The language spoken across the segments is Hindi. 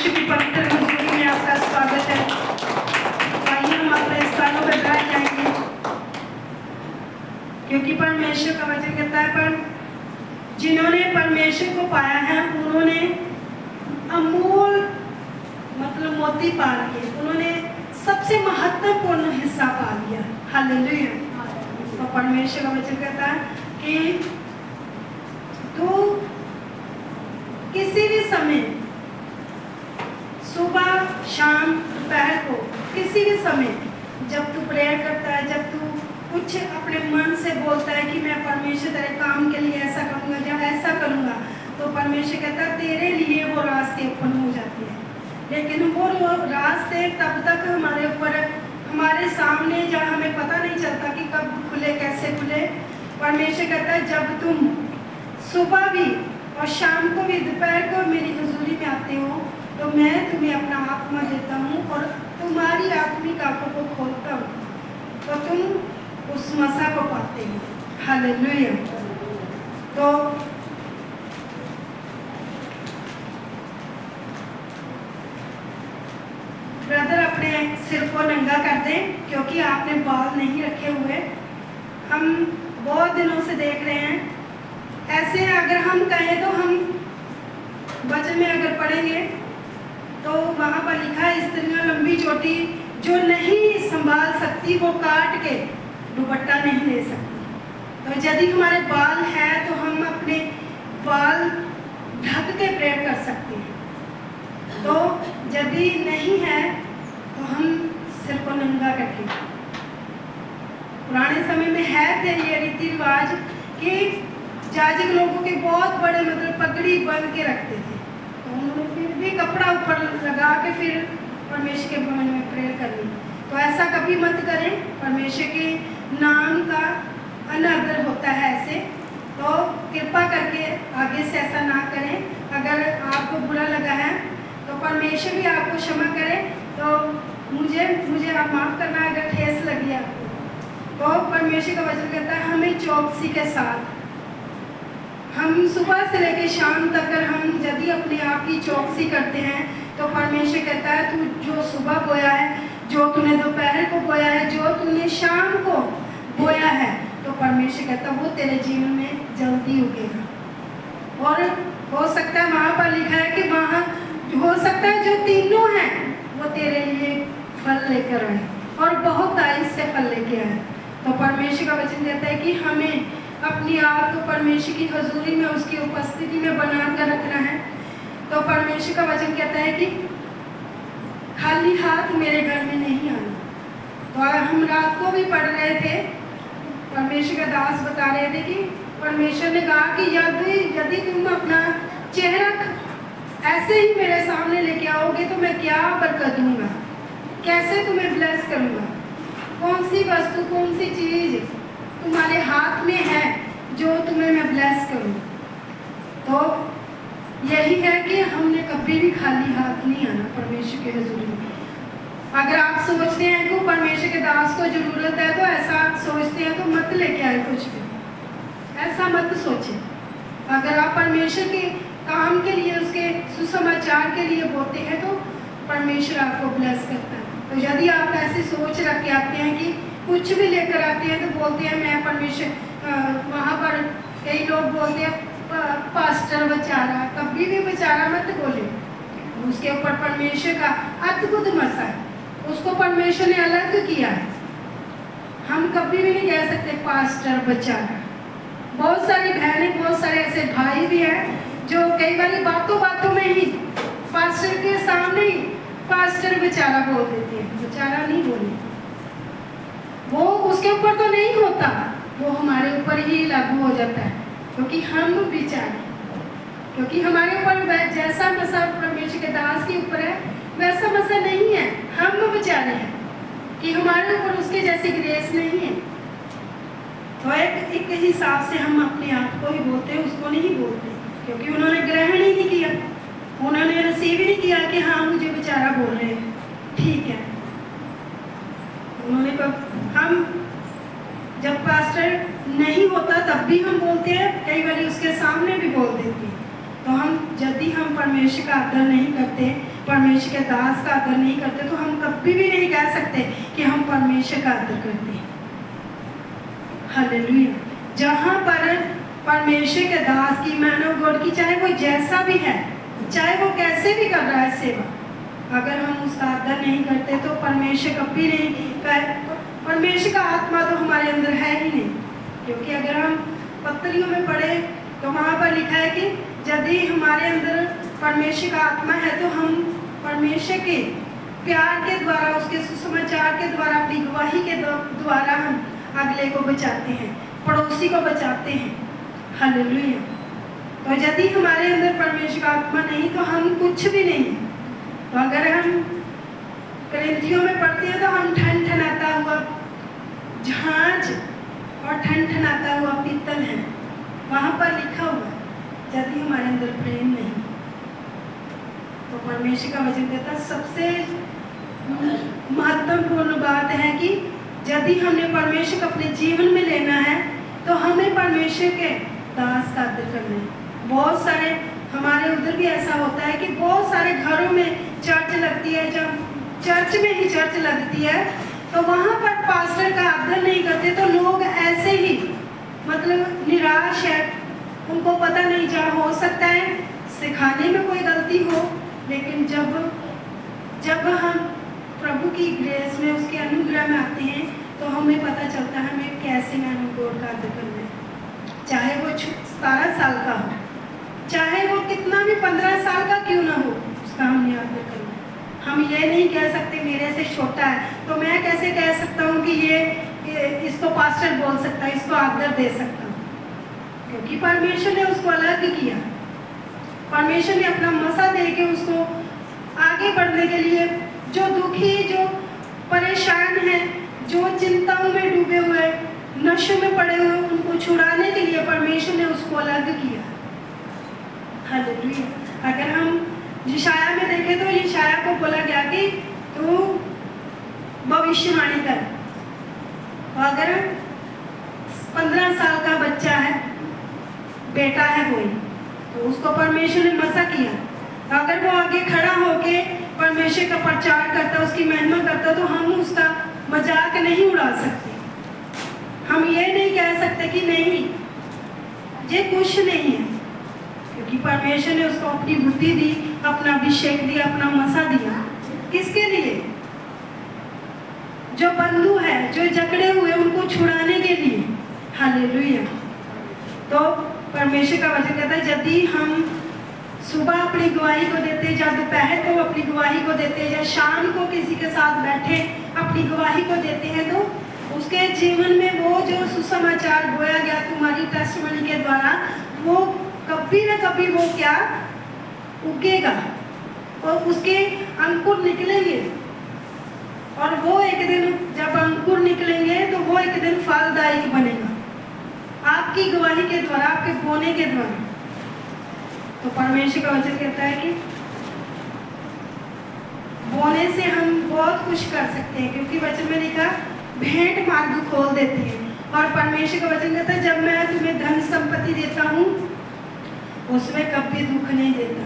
परमेश्वर की पवित्र हजूरी में आपका स्वागत है। आइए हम अपने स्थानों पर बैठ जाएंगे, क्योंकि परमेश्वर का वचन कहता है पर जिन्होंने परमेश्वर को पाया है उन्होंने अमूल मतलब मोती पा लिए, उन्होंने सबसे महत्वपूर्ण हिस्सा पा लिया। हालेलुया। तो परमेश्वर का वचन कहता है कि तू किसी भी समय, सुबह शाम दोपहर को, किसी भी समय जब तू प्रेयर करता है, जब तू कुछ अपने मन से बोलता है कि मैं परमेश्वर तेरे काम के लिए ऐसा करूँगा, जब ऐसा करूँगा, तो परमेश्वर कहता है तेरे लिए वो रास्ते ओपन हो जाते हैं। लेकिन वो रास्ते तब तक हमारे ऊपर, हमारे सामने, जहाँ हमें पता नहीं चलता कि कब खुले, कैसे खुले। परमेश्वर कहता है जब तुम सुबह भी और शाम को भी, दोपहर को मेरी हुजूरी में आते हो, तो मैं तुम्हें अपना आत्मा देता हूँ और तुम्हारी आत्मिक आंखों को खोलता हूँ, तो तुम उस मसा को पाते हो। हालेलुया। तो ब्रदर अपने सिर को नंगा कर दें, क्योंकि आपने बाल नहीं रखे हुए। हम बहुत दिनों से देख रहे हैं ऐसे। अगर हम कहें तो हम वचन में अगर पढ़ेंगे तो वहाँ पर लिखा है स्त्रियाँ लंबी चोटी जो नहीं संभाल सकती वो काट के दुपट्टा नहीं ले सकती। तो यदि हमारे बाल हैं तो हम अपने बाल ढक के प्रेयर कर सकते हैं। तो यदि नहीं है तो हम सिर को नंगा करके। पुराने समय में है थे ये रीति रिवाज कि जाजक लोगों के बहुत बड़े मतलब पगड़ी बन के रखते थे, तो उन्होंने फिर भी कपड़ा ऊपर लगा के फिर परमेश्वर के भवन में प्रेयर करनी। तो ऐसा कभी मत करें, परमेश्वर के नाम का अनादर होता है ऐसे। तो कृपा करके आगे से ऐसा ना करें। अगर आपको बुरा लगा है तो परमेश्वर भी आपको क्षमा करे। तो मुझे आप माफ़ करना अगर ठेस लगी आपको। तो परमेश्वर का वचन कहता है हमें चौकसी के साथ, हम सुबह से लेकर शाम तक हम यदि अपने आप की चौकसी करते हैं तो परमेश्वर कहता है तू जो सुबह बोया है, जो तूने दोपहर को बोया है, जो तूने शाम को बोया है, तो परमेश्वर कहता है वो तेरे जीवन में जल्दी उगेगा। और हो सकता है वहाँ पर लिखा है कि वहाँ हो सकता है जो तीनों हैं वो तेरे लिए फल लेकर आए और बहुत आयु से फल लेके आए। तो परमेश्वर का वचन कहता है कि हमें अपनी आप को परमेश्वर की हजूरी में, उसकी उपस्थिति में बना कर रखना है। तो परमेश्वर का वचन कहता है कि खाली हाथ मेरे घर में नहीं आना। तो हम रात को भी पढ़ रहे थे, परमेश्वर का दास बता रहे थे कि परमेश्वर ने कहा कि यदि तुम अपना चेहरा ऐसे ही मेरे सामने लेके आओगे तो मैं क्या बरकत दूंगा, कैसे तुम्हें ब्लेस करूंगा। कौन सी वस्तु, कौन सी चीज तुम्हारे हाथ में है जो तुम्हें मैं ब्लेस करूं। तो यही है कि हमने कभी भी खाली हाथ नहीं आना परमेश्वर के हजूरी में। अगर आप सोचते हैं कि परमेश्वर के दास को जरूरत है तो ऐसा सोचते हैं तो मत लेके आए कुछ भी, ऐसा मत सोचें। अगर आप परमेश्वर के काम के लिए, उसके सुसमाचार के लिए बोलते हैं तो परमेश्वर आपको ब्लेस करता है। तो यदि आप ऐसी सोच रख के आते हैं कि कुछ भी लेकर आते हैं तो बोलते हैं मैं परमेश्वर, वहाँ पर कई लोग बोलते हैं पास्टर बेचारा, कभी भी बेचारा मत बोले। उसके ऊपर परमेश्वर का अद्भुत मसा है, उसको परमेश्वर ने अलग किया है। हम कभी भी नहीं कह सकते पास्टर बेचारा। बहुत सारी बहनें, बहुत सारे ऐसे भाई भी हैं जो कई बार बातों बातों में ही पास्टर के सामने ही पास्टर बेचारा बोल देते हैं। बेचारा नहीं बोले, वो उसके ऊपर तो नहीं होता, वो हमारे ऊपर ही लागू हो जाता है, क्योंकि हम बेचारे, क्योंकि हमारे ऊपर जैसा मसा परमेश्वर के दास के ऊपर है वैसा मसा नहीं है। हम बेचारे हैं कि हमारे ऊपर उसके जैसी ग्रेस नहीं है। तो एक हिसाब से हम अपने आप को ही बोलते हैं, उसको नहीं बोलते, क्योंकि उन्होंने ग्रहण ही नहीं किया, उन्होंने रिसीव नहीं किया कि हाँ मुझे बेचारा बोल रहे हैं, ठीक है। उन्होंने कहा हम जब पास्टर नहीं होता तब भी हम बोलते हैं, कई बार उसके सामने भी बोल देते हैं। तो हम यदि हम परमेश्वर का आदर नहीं करते, परमेश्वर परमेश्वर के दास का आदर नहीं करते, तो हम कभी भी नहीं कह सकते कि हम परमेश्वर का आदर करते हैं। हालेलुया। जहाँ पर परमेश्वर के दास की, मैन ऑफ गॉड की, चाहे वो जैसा भी है, चाहे वो कैसे भी कर रहा है सेवा, अगर हम उसका आदर नहीं करते तो परमेश्वर कभी नहीं परमेश्वर का आत्मा तो हमारे अंदर है ही नहीं। क्योंकि अगर हम पत्रियों में पढ़े तो वहाँ पर लिखा है कि यदि हमारे अंदर परमेश्वर का आत्मा है तो हम परमेश्वर के प्यार के द्वारा, उसके सुसमाचार के द्वारा, अपनी गवाही के द्वारा हम अगले को बचाते हैं, पड़ोसी को बचाते हैं। हालेलुया। तो यदि हमारे अंदर परमेश्वर का आत्मा नहीं तो हम कुछ भी नहीं। तो अगर हम करिंथियों में पढ़ते हैं तो हम ठनठनाता हुआ झांझ और ठनठनाता हुआ पीतल है, वहाँ पर लिखा हुआ यदि हमारे अंदर प्रेम नहीं। तो परमेश्वर का वचन कहता है सबसे महत्वपूर्ण बात है कि यदि हमने परमेश्वर को अपने जीवन में लेना है तो हमें परमेश्वर के दास का आदर करना है। बहुत सारे हमारे उधर भी ऐसा होता है कि बहुत सारे घरों में चर्च लगती है, जब चर्च में ही चर्च लगती है तो वहाँ पर पास्टर का आदर नहीं करते, तो लोग ऐसे ही मतलब निराश है, उनको पता नहीं, जहाँ हो सकता है सिखाने में कोई गलती हो, लेकिन जब हम प्रभु की ग्रेस में, उसके अनुग्रह में आते हैं तो हमें पता चलता है हमें कैसे मैन ऑफ गॉड का आदर करना है। चाहे वो 17 साल का हो, चाहे वो कितना भी 15 साल का क्यों ना हो, उसका हमने आदर करना है। हम ये नहीं कह सकते मेरे से छोटा है तो मैं कैसे कह सकता हूँ कि ये इसको पास्टर बोल सकता है, इसको आदर दे सकता हूँ, क्योंकि परमेश्वर ने उसको अलग किया। परमेश्वर ने अपना मसा दे के उसको आगे बढ़ने के लिए, जो दुखी, जो परेशान है, जो चिंताओं में डूबे हुए, नशे में पड़े हुए, उनको छुड़ाने के लिए परमेश्वर ने उसको अलग किया। हालेलुया। अगर हम यशाया में देखें तो यशाया को बोला गया कि तू भविष्यवाणी कर। और अगर 15 साल का बच्चा है, बेटा है कोई, तो उसको परमेश्वर ने मसा किया, तो अगर वो आगे खड़ा होके परमेश्वर का प्रचार करता, उसकी महिमा करता, तो हम उसका मजाक नहीं उड़ा सकते। हम ये नहीं कह सकते कि नहीं ये कुछ नहीं है, क्योंकि परमेश्वर ने उसको अपनी बुद्धि दी, अपना अभिषेक दिया, अपना मसा दिया। किसके लिए? जो बंधु है, जो जकड़े हुए, उनको छुड़ाने के लिए। हालेलुया। तो परमेश्वर का वचन कहता है यदि हम सुबह अपनी गवाही को देते, या दोपहर को अपनी गवाही को देते, या शाम को किसी के साथ बैठे अपनी गवाही को देते हैं, तो उसके जीवन में वो जो सुसमाचार बोया गया तुम्हारी टेस्टिमनी के द्वारा, वो कभी ना कभी वो क्या उगेगा और उसके अंकुर निकलेंगे। और वो एक दिन जब अंकुर निकलेंगे तो वो एक दिन फलदायक बनेगा, आपकी गवाही के द्वारा, आपके बोने के द्वारा। तो परमेश्वर का वचन कहता है कि बोने से हम बहुत कुछ कर सकते हैं, क्योंकि वचन में लिखा भेंट मार्ग खोल देती है। और परमेश्वर का वचन कहता है जब मैं तुम्हें धन संपत्ति देता हूँ उसमें कभी दुख नहीं देता,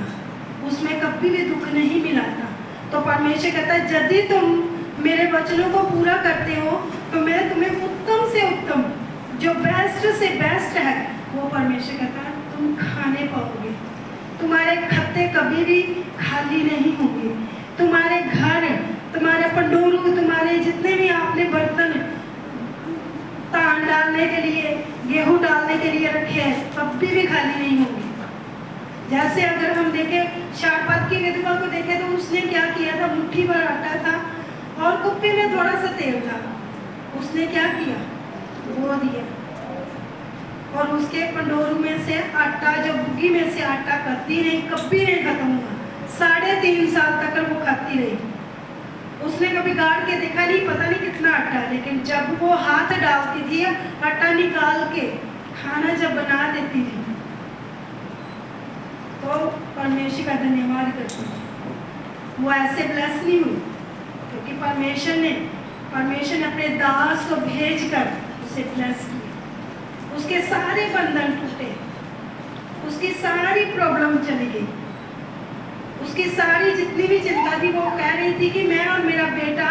उसमें कभी भी दुख नहीं मिलाता। तो परमेश्वर कहता है यदि तुम मेरे वचनों को पूरा करते हो तो मैं तुम्हें उत्तम से उत्तम, जो बेस्ट से बेस्ट है, वो परमेश्वर कहता है तुम खाने पाओगे। तुम्हारे खत्ते कभी भी खाली नहीं होंगे। तुम्हारे घर, तुम्हारे पंडोरू, तुम्हारे जितने भी आपने बर्तन तान डालने के लिए, गेहूं डालने के लिए रखे हैं, कभी भी खाली नहीं होंगे। जैसे अगर हम देखें शारपत की विधवा को देखें तो उसने क्या किया था, मुट्ठी भर आटा था और कुप्पी में थोड़ा सा तेल था, उसने क्या किया, वो दिया। और उसके पंडोरू में से आटा, जो बुगी में से आटा कभी नहीं खत्म हुआ। 3.5 साल तक वो खाती रही। उसने कभी गाड़ के देखा नहीं, पता नहीं कितना आटा, लेकिन जब वो हाथ डालती थी आटा निकाल के खाना जब बना देती थी तो परमेश्वर का धन्यवाद करती थी। वो ऐसे ब्लेस नहीं हुई क्योंकि परमेश्वर ने अपने दास को भेज कर उसे ब्लेस किया। उसके सारे बंधन टूटे, उसकी सारी प्रॉब्लम चली गई, उसकी सारी जितनी भी चिंता थी थी कि मैं और मेरा बेटा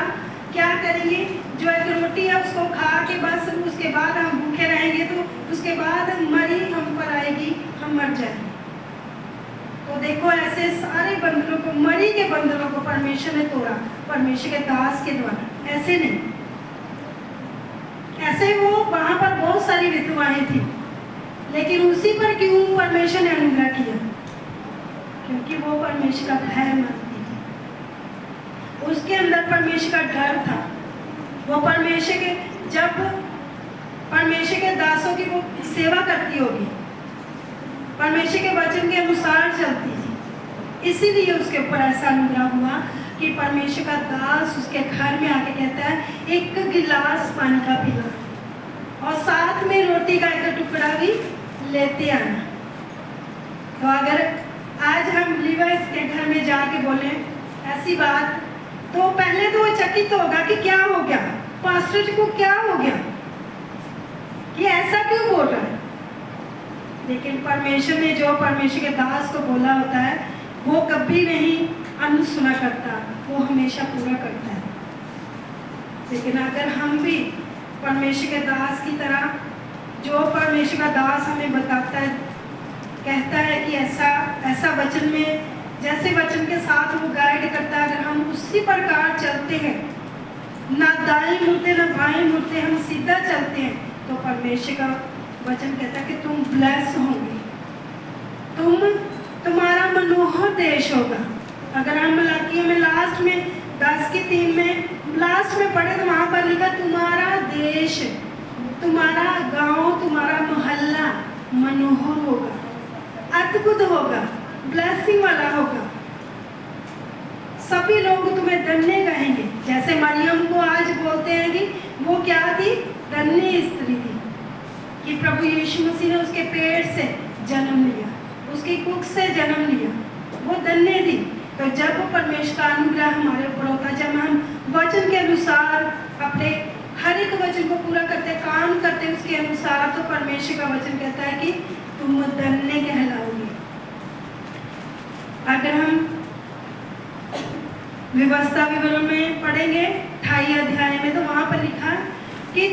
क्या करेंगे, जो एक रोटी है उसको खा के बस उसके बाद हम भूखे रहेंगे, तो उसके बाद मरी हम पर आएगी, हम मर जाएंगे। तो देखो ऐसे सारे बंदरों को, मरी के बंदरों को परमेश्वर ने तोड़ा, परमेश्वर के दास के द्वारा। ऐसे नहीं, ऐसे वो वहां पर बहुत सारी विधवाएं थी, लेकिन उसी पर क्यों परमेश्वर ने अनुग्रह किया? क्योंकि वो परमेश्वर का भय मानती थी, उसके अंदर परमेश्वर का डर था। वो परमेश्वर के, जब परमेश्वर के दासों की वो सेवा करती होगी, परमेश्वर के वचन के अनुसार चलती थी, इसीलिए उसके ऊपर ऐसा अनुग्रह हुआ कि परमेश्वर का दास उसके घर में आके कहता है एक गिलास पानी का पिला और साथ में रोटी का एक टुकड़ा भी लेते आना। तो अगर आज हम लीवर्स के घर में जाके बोले ऐसी बात, तो पहले तो वो चकित होगा कि क्या हो गया, पास्टर जी को क्या हो गया, कि ऐसा क्यों बोल रहा है। लेकिन परमेश्वर ने जो परमेश्वर के दास को बोला होता है वो कभी नहीं अनसुना करता, वो हमेशा पूरा करता है। लेकिन अगर हम भी परमेश्वर के दास की तरह, जो परमेश्वर का दास हमें बताता है, कहता है कि ऐसा ऐसा वचन में, जैसे वचन के साथ वो गाइड करता है, अगर हम उसी प्रकार चलते हैं, ना दाएं मुड़ते ना बाएं मुड़ते, हम सीधा चलते हैं, तो परमेश्वर का वचन कहता है कि तुम ब्लेस होंगे, तुम्हारा मनोहर देश होगा। अगर हम मलाकी में लास्ट में 10:3 में लास्ट में पढ़े तो वहां पर लिखा तुम्हारा देश, तुम्हारा गांव, तुम्हारा मोहल्ला मनोहर होगा, अद्भुत होगा, ब्लेसिंग वाला होगा। सभी लोग तुम्हें धन्य कहेंगे। जैसे मरियम को आज बोलते हैं कि वो क्या थी, धन्य स्त्री थी, कि प्रभु यीशु मसीह ने उसके पेट से जन्म लिया, उसकी कुख से जन्म लिया, वो धन्य थी। तो जब परमेश्वर का अनुग्रह हमारे ऊपर होता है, जब हम वचन के अनुसार अपने हर एक वचन को पूरा करते, काम करते उसके अनुसार, तो परमेश्वर का वचन कहता है कि तुम धन्य कहलाओगे। अगर हम व्यवस्था विवरण में पढ़ेंगे 28 अध्याय में, तो वहां पर लिखा कि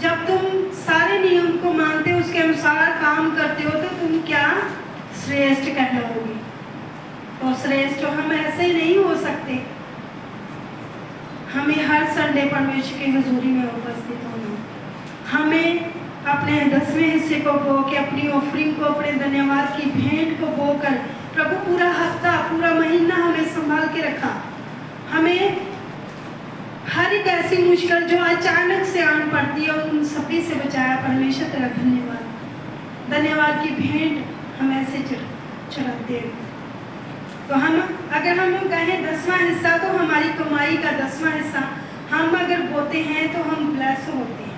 जब तुम सारे नियम को मानते हो, उसके अनुसार काम करते हो, तो तुम क्या श्रेष्ठ कहलाओगे। और श्रेष्ठ हम ऐसे ही नहीं हो सकते, हमें हर संडे परमेश्वर की हुजूरी में उपस्थित होना, हमें अपने 10वें हिस्से को बो के, अपनी ऑफरिंग को, अपने धन्यवाद की भेंट को बो कर, प्रभु पूरा हफ्ता, पूरा महीना हमें संभाल के रखा, हमें हर एक ऐसी मुश्किल जो अचानक से आन पड़ती है उन सभी से बचाया। परमेश्वर तेरा धन्यवाद। धन्यवाद की भेंट हम ऐसे चढ़ाते हैं। तो अगर हम कहें 10वां हिस्सा, तो हमारी कमाई का 10वां हिस्सा हम अगर बोते हैं तो हम ब्लेस होते हैं,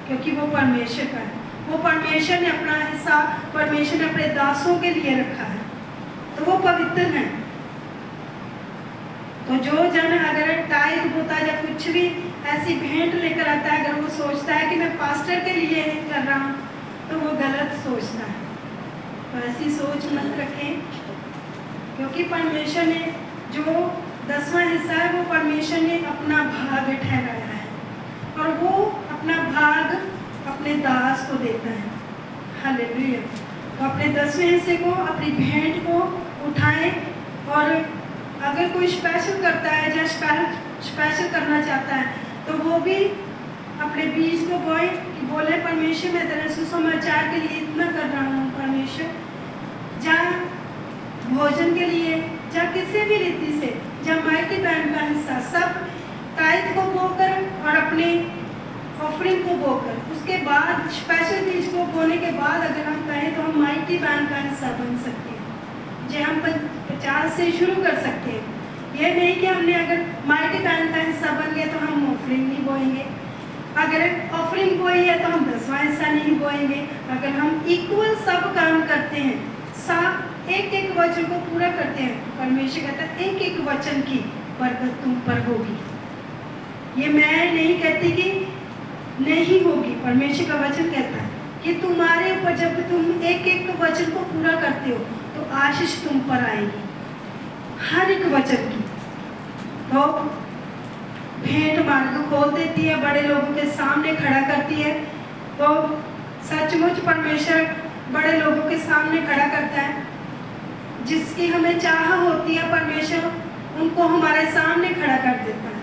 क्योंकि वो परमेश्वर का है। वो परमेश्वर ने अपना हिस्सा, परमेश्वर ने अपने दासों के लिए रखा है, तो वो पवित्र है। तो जो जन अगर टाइप बोता है या कुछ भी ऐसी भेंट लेकर आता है, अगर वो सोचता है कि मैं पास्टर के लिए कर रहा हूँ, तो वो गलत सोचता है। तो ऐसी सोच मत रखें, क्योंकि परमेश्वर ने जो 10वां हिस्सा है वो परमेश्वर ने अपना भाग ठहराया है, और वो अपना भाग अपने दास को देता है। हालेलुया। तो अपने 10वें हिस्से को, अपनी भेंट को उठाएं, और अगर कोई स्पेशल करता है या स्पेशल करना चाहता है, तो वो भी अपने बीज को बोए कि बोले परमेश्वर मैं तेरे सुसमाचार के लिए इतना कर रहा हूँ, परमेश्वर जहाँ भोजन के लिए या किसी भी रीति से, जब माइटी बैंड का हिस्सा सब टाइट को बोकर और अपने ऑफरिंग को बोकर, उसके बाद स्पेशल बीज को बोने के बाद अगर हम कहें तो हम माइटी बैंड का हिस्सा बन सकते हैं। जो हम 50 से शुरू कर सकते हैं। ये नहीं कि हमने अगर माइटी बैंड का हिस्सा बन गया तो हम ऑफरिंग नहीं बोएंगे, अगर ऑफरिंग बोई है तो हम 10वां हिस्सा नहीं बोएंगे। अगर हम इक्वल सब काम करते हैं, सब एक एक वचन को पूरा करते हैं, परमेश्वर कहता है एक एक वचन की बरकत तुम पर होगी। ये मैं नहीं कहती कि नहीं होगी, परमेश्वर का वचन कहता है कि तुम्हारे ऊपर जब तुम एक एक वचन को पूरा करते हो तो आशीष तुम पर आएगी, हर एक वचन की। तो भेंट मार्ग खोल देती है, बड़े लोगों के सामने खड़ा करती है। तो सचमुच परमेश्वर बड़े लोगों के सामने खड़ा करता है। जिसकी हमें चाह होती है परमेश्वर उनको हमारे सामने खड़ा कर देता है।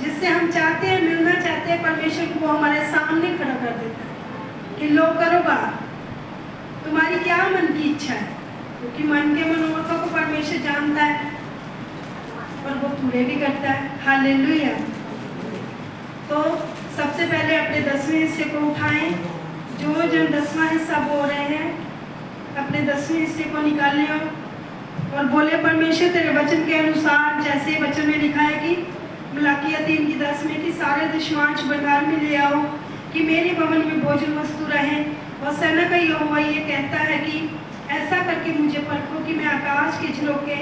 जिससे हम चाहते हैं, मिलना चाहते हैं परमेश्वर को, वो हमारे सामने खड़ा कर देता है कि लो करो बात, तुम्हारी क्या मन की इच्छा है, क्योंकि मन के मनोरथों को परमेश्वर जानता है और वो पूरे भी करता है। हालेलुया। तो सबसे पहले अपने 10वें हिस्से को उठाएं। जो जन 10वां हिस्सा बोल रहे हैं अपने 10वें हिस्से को निकालें और बोले परमेश्वर तेरे वचन के अनुसार, जैसे वचन में लिखा है कि मलाकिया 3:10 में कि सारे दशमांश भंडार में ले आओ कि मेरे भवन में भोजन वस्तु रहे। और सेना का यहोवा ये कहता है कि ऐसा करके मुझे परखो कि मैं आकाश के झरोखे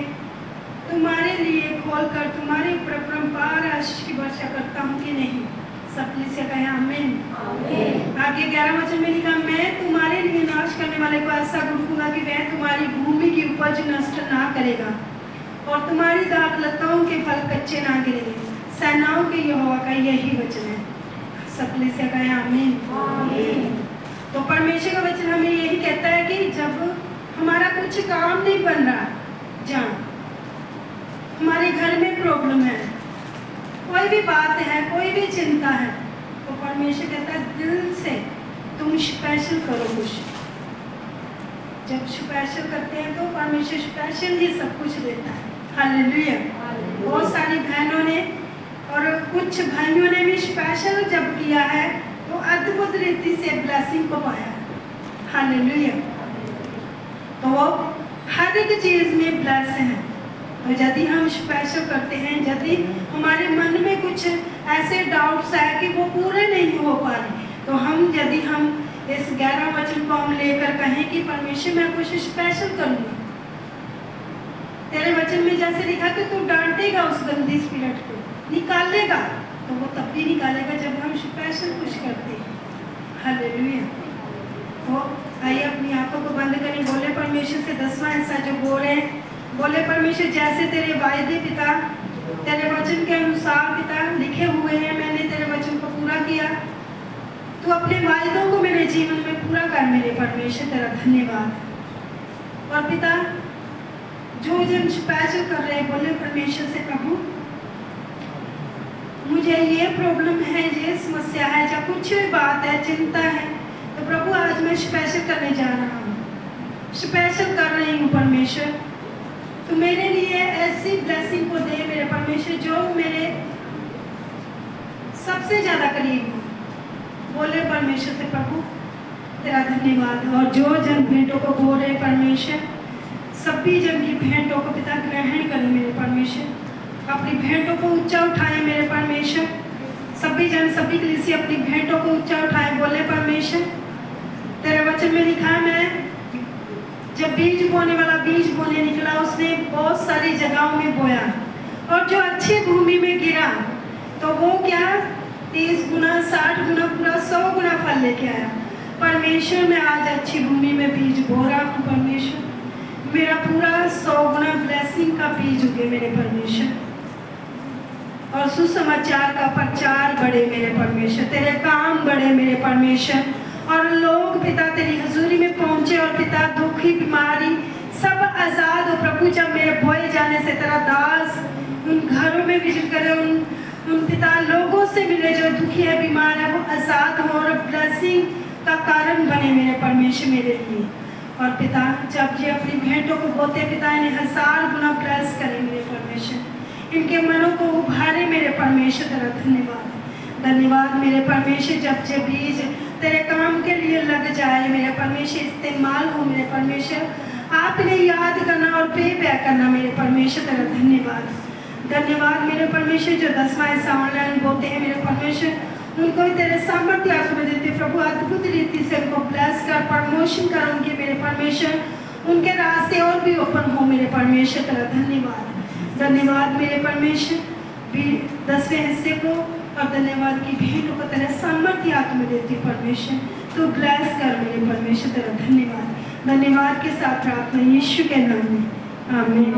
तुम्हारे लिए खोलकर तुम्हारे ऊपर परम्पार आशीष की वर्षा करता हूँ कि नहीं। सबली से कहे आमीन। आगे 11 वचन में लिखा, मैं तुम्हारे लिए नाश करने वाले को ऐसा गुड़कूंगा कि वह तुम्हारी भूमि की उपज नष्ट ना करेगा और तुम्हारी दाखलताओं के फल कच्चे ना गिरेंगे। सेनाओं के यहोवा का यही वचन है। सबली से कहे आमीन। तो परमेश्वर का वचन हमें यही कहता है कि जब हमारा कुछ काम नहीं बन रहा, जहाँ हमारे घर में प्रॉब्लम है, कोई भी बात है, कोई भी चिंता है, तो परमेश्वर कहता है दिल से तुम स्पेशल करो कुछ। जब स्पेशल करते हैं तो परमेश्वर स्पेशल ही सब कुछ देता है। हालेलुया। बहुत सारी बहनों ने और कुछ भाइयों ने भी स्पेशल जब किया है तो अद्भुत रीति से ब्लेसिंग को पाया है। हालेलुया। तो हर एक चीज में ब्लेस है। तो यदि हम स्पेशल करते हैं, यदि हमारे मन में कुछ ऐसे डाउट्स है कि वो पूरे नहीं हो पा रहे, तो यदि हम इस 11 वचन को हम लेकर कहें कि परमेश्वर मैं कुछ स्पेशल करूँगा। तेरे वचन में जैसे लिखा कि तू डांटेगा उस गंदी स्पिरिट को, निकालेगा, तो वो तब भी निकालेगा जब हम स्पेशल कुछ करते हैं। हालेलुया। तो आइए अपनी आंखों को बंद करें। बोले परमेश्वर से 10वां हिस्सा जो बोल रहे हैं, बोले परमेश्वर जैसे तेरे वायदे पिता तेरे वचन के अनुसार पिता लिखे हुए हैं, मैंने तेरे वचन को पूरा किया। तो अपने वायदों को मेरे जीवन में पूरा कर मेरे परमेश्वर, तेरा धन्यवाद। और पिता जो जन स्पेशल कर रहे हैं, बोले परमेश्वर से प्रभु मुझे ये प्रॉब्लम है, ये समस्या है, या कुछ भी बात है, चिंता है, तो प्रभु आज मैं स्पेशल करने जा रहा हूँ, स्पेशल कर रही हूँ परमेश्वर। तो मेरे लिए ऐसी ब्लेसिंग को दे मेरे परमेश्वर जो मेरे सबसे ज़्यादा करीब हो। बोले परमेश्वर से प्रभु तेरा धन्यवाद। और जो जन भेंटों को बोले परमेश्वर, सभी जन की भेंटों को पिता ग्रहण करें मेरे परमेश्वर। अपनी भेंटों को ऊंचा उठाए मेरे परमेश्वर। सभी जन, सभी कलीसिया अपनी भेंटों को ऊंचा उठाए। बोले परमेश्वर तेरे वचन में लिखा है, मैं जब बीज बोने वाला बीज बोने निकला, उसने बहुत सारी जगहों में बोया और जो अच्छी भूमि में गिरा तो वो क्या 30 गुना, 60 गुना, पूरा 100 गुना फल लेके आया। परमेश्वर मैं आज अच्छी भूमि में बीज बो रहा हूँ परमेश्वर, मेरा पूरा 100 गुना ब्लेसिंग का बीज उगे मेरे परमेश्वर। और सुसमाचार का प्रचार बढ़े मेरे परमेश्वर, तेरे काम बढ़े मेरे परमेश्वर। और लोग पिता तेरी हजूरी में पहुंचे और पिता दुखी, बीमारी सब आजाद हो प्रभु। जब मेरे बोए जाने से तेरा दास उन घरों में विजिट करे, उन पिता लोगों से मिले जो दुखी है, बीमार है, वो आजाद हो और ब्लेसिंग का कारण बने मेरे परमेश्वर मेरे लिए। और पिता जब ये अपनी भेंटों को बोते पिता इन्हें 1000 गुना ब्लेस करे मेरे परमेश्वर, इनके मनों को उभारे मेरे परमेश्वर। तेरा धन्यवाद, धन्यवाद मेरे परमेश्वर। जब ये बीज तेरे काम के लिए लग जाए मेरे परमेश्वर, इस्तेमाल हो मेरे परमेश्वर, आपने याद करना और पे बैक करना मेरे परमेश्वर। तेरा धन्यवाद, धन्यवाद मेरे परमेश्वर। जो 10वां हिस्सा ऑनलाइन बोलते हैं मेरे परमेश्वर, उनको भी तेरे सामर्थ्य आंखों में देते प्रभु, अद्भुत रीति से उनको ब्लेस कर, प्रमोशन कर उनके मेरे परमेश्वर, उनके रास्ते और भी ओपन हो मेरे परमेश्वर। तेरा धन्यवाद, धन्यवाद मेरे परमेश्वर। 10वें हिस्से को और धन्यवाद की भेंटों को तेरे सामर्थ्य आत्मा में देती परमेश्वर, तो ब्लेस कर मेरे परमेश्वर। तेरा धन्यवाद, धन्यवाद के साथ प्रार्थना यीशु के नाम में, आमीन।